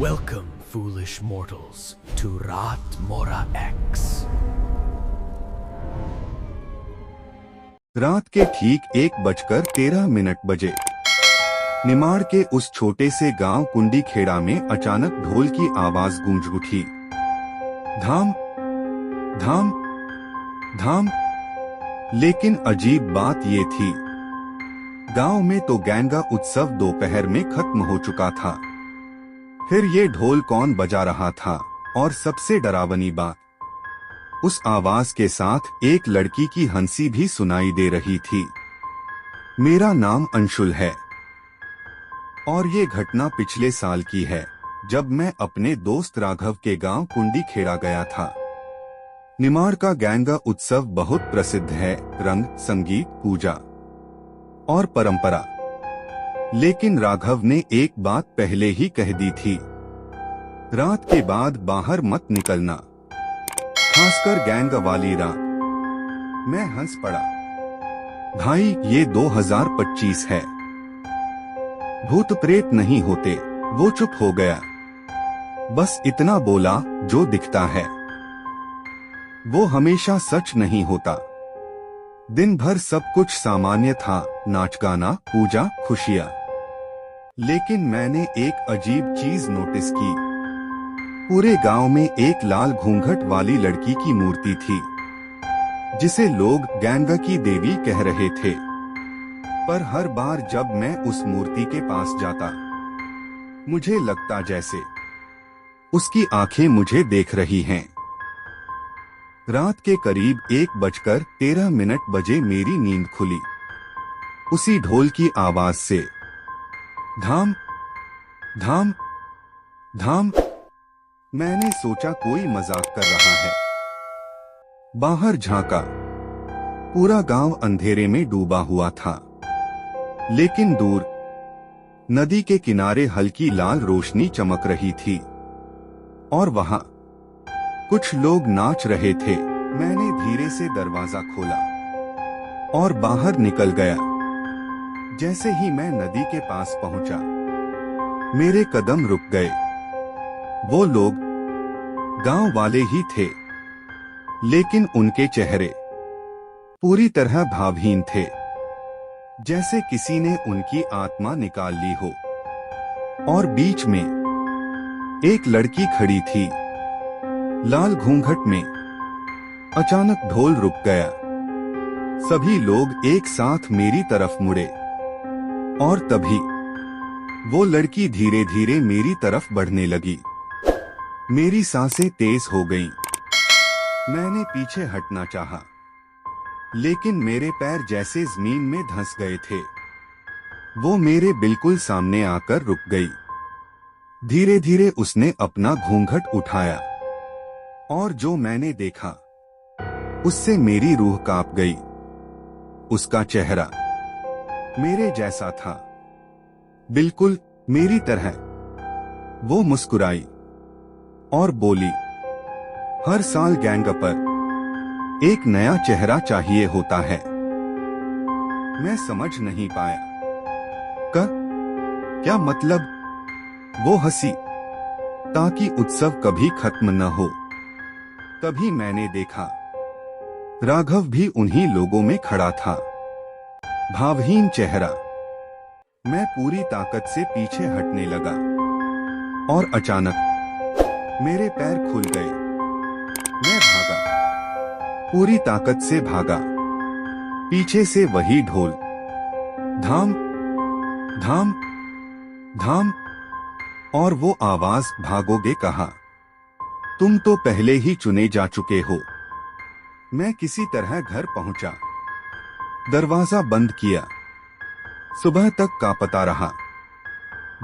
Welcome, foolish mortals, to Rat Mora X. रात के ठीक 1:13 बजे निमाड़ के उस छोटे से गांव कुंडी खेड़ा में अचानक ढोल की आवाज गूंज उठी। धाम धाम धाम। लेकिन अजीब बात ये थी, गांव में तो गैंगा उत्सव दोपहर में खत्म हो चुका था। फिर ये ढोल कौन बजा रहा था? और सबसे डरावनी बात, उस आवाज के साथ एक लड़की की हंसी भी सुनाई दे रही थी। मेरा नाम अंशुल है और ये घटना पिछले साल की है, जब मैं अपने दोस्त राघव के गांव कुंडी खेड़ा गया था। निमाड़ का गैंगा उत्सव बहुत प्रसिद्ध है, रंग, संगीत, पूजा और परंपरा। लेकिन राघव ने एक बात पहले ही कह दी थी, रात के बाद बाहर मत निकलना, खासकर गैंगा वाली रात। मैं हंस पड़ा। भाई, ये 2025 है, भूत प्रेत नहीं होते। वो चुप हो गया। बस इतना बोला, जो दिखता है वो हमेशा सच नहीं होता। दिन भर सब कुछ सामान्य था, नाच गाना, पूजा, खुशियां। लेकिन मैंने एक अजीब चीज नोटिस की। पूरे गांव में एक लाल घूंघट वाली लड़की की मूर्ति थी, जिसे लोग गैंगा की देवी कह रहे थे। पर हर बार जब मैं उस मूर्ति के पास जाता, मुझे लगता जैसे उसकी आंखें मुझे देख रही हैं। रात के करीब 1:13 बजे मेरी नींद खुली, उसी ढोल की आवाज से। धाम धाम धाम। मैंने सोचा कोई मजाक कर रहा है। बाहर झांका, पूरा गांव अंधेरे में डूबा हुआ था। लेकिन दूर नदी के किनारे हल्की लाल रोशनी चमक रही थी और वहां कुछ लोग नाच रहे थे। मैंने धीरे से दरवाजा खोला और बाहर निकल गया। जैसे ही मैं नदी के पास पहुंचा, मेरे कदम रुक गए। वो लोग गांव वाले ही थे, लेकिन उनके चेहरे पूरी तरह भावहीन थे, जैसे किसी ने उनकी आत्मा निकाल ली हो। और बीच में एक लड़की खड़ी थी, लाल घूंघट में। अचानक ढोल रुक गया। सभी लोग एक साथ मेरी तरफ मुड़े और तभी वो लड़की धीरे धीरे मेरी तरफ बढ़ने लगी। मेरी सांसें तेज हो गईं। मैंने पीछे हटना चाहा, लेकिन मेरे पैर जैसे जमीन में धंस गए थे। वो मेरे बिल्कुल सामने आकर रुक गई। धीरे धीरे उसने अपना घूंघट उठाया और जो मैंने देखा, उससे मेरी रूह कांप गई। उसका चेहरा मेरे जैसा था, बिल्कुल मेरी तरह। वो मुस्कुराई और बोली, हर साल गैंगा पर एक नया चेहरा चाहिए होता है। मैं समझ नहीं पाया। क्या मतलब? वो हंसी, ताकि उत्सव कभी खत्म न हो। तभी मैंने देखा, राघव भी उन्हीं लोगों में खड़ा था, भावहीन चेहरा। मैं पूरी ताकत से पीछे हटने लगा और अचानक मेरे पैर खुल गए। मैं भागा, पूरी ताकत से भागा। पीछे से वही ढोल, धाम धाम धाम। और वो आवाज, भागोगे कहाँ? तुम तो पहले ही चुने जा चुके हो। मैं किसी तरह घर पहुंचा, दरवाजा बंद किया। सुबह तक कांपता रहा।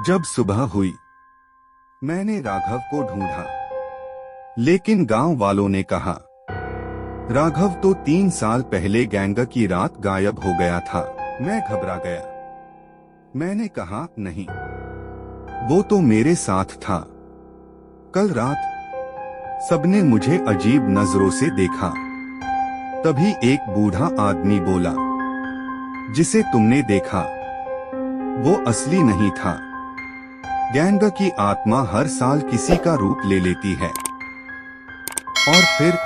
जब सुबह हुई, मैंने राघव को ढूंढा, लेकिन गांव वालों ने कहा, राघव तो 3 साल पहले गैंगा की रात गायब हो गया था। मैं घबरा गया। मैंने कहा, नहीं, वो तो मेरे साथ था। कल रात सबने मुझे अजीब नजरों से देखा। तभी एक बूढ़ा आदमी बोला, जिसे तुमने देखा वो असली नहीं था, गैंगा की आत्मा हर साल किसी का रूप ले लेती है और फिर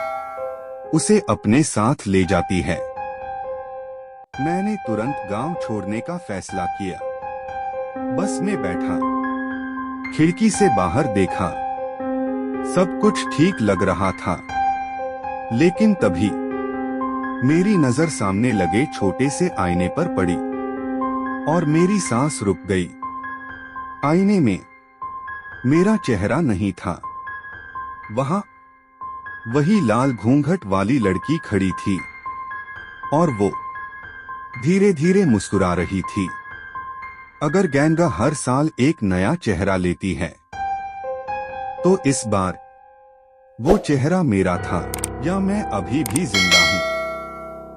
उसे अपने साथ ले जाती है। मैंने तुरंत गांव छोड़ने का फैसला किया। बस में बैठा, खिड़की से बाहर देखा, सब कुछ ठीक लग रहा था। लेकिन तभी मेरी नजर सामने लगे छोटे से आईने पर पड़ी और मेरी सांस रुक गई। आईने में मेरा चेहरा नहीं था। वहां वही लाल घूंघट वाली लड़की खड़ी थी और वो धीरे धीरे मुस्कुरा रही थी। अगर गैंगा हर साल एक नया चेहरा लेती है तो इस बार वो चेहरा मेरा था या मैं अभी भी जिंदा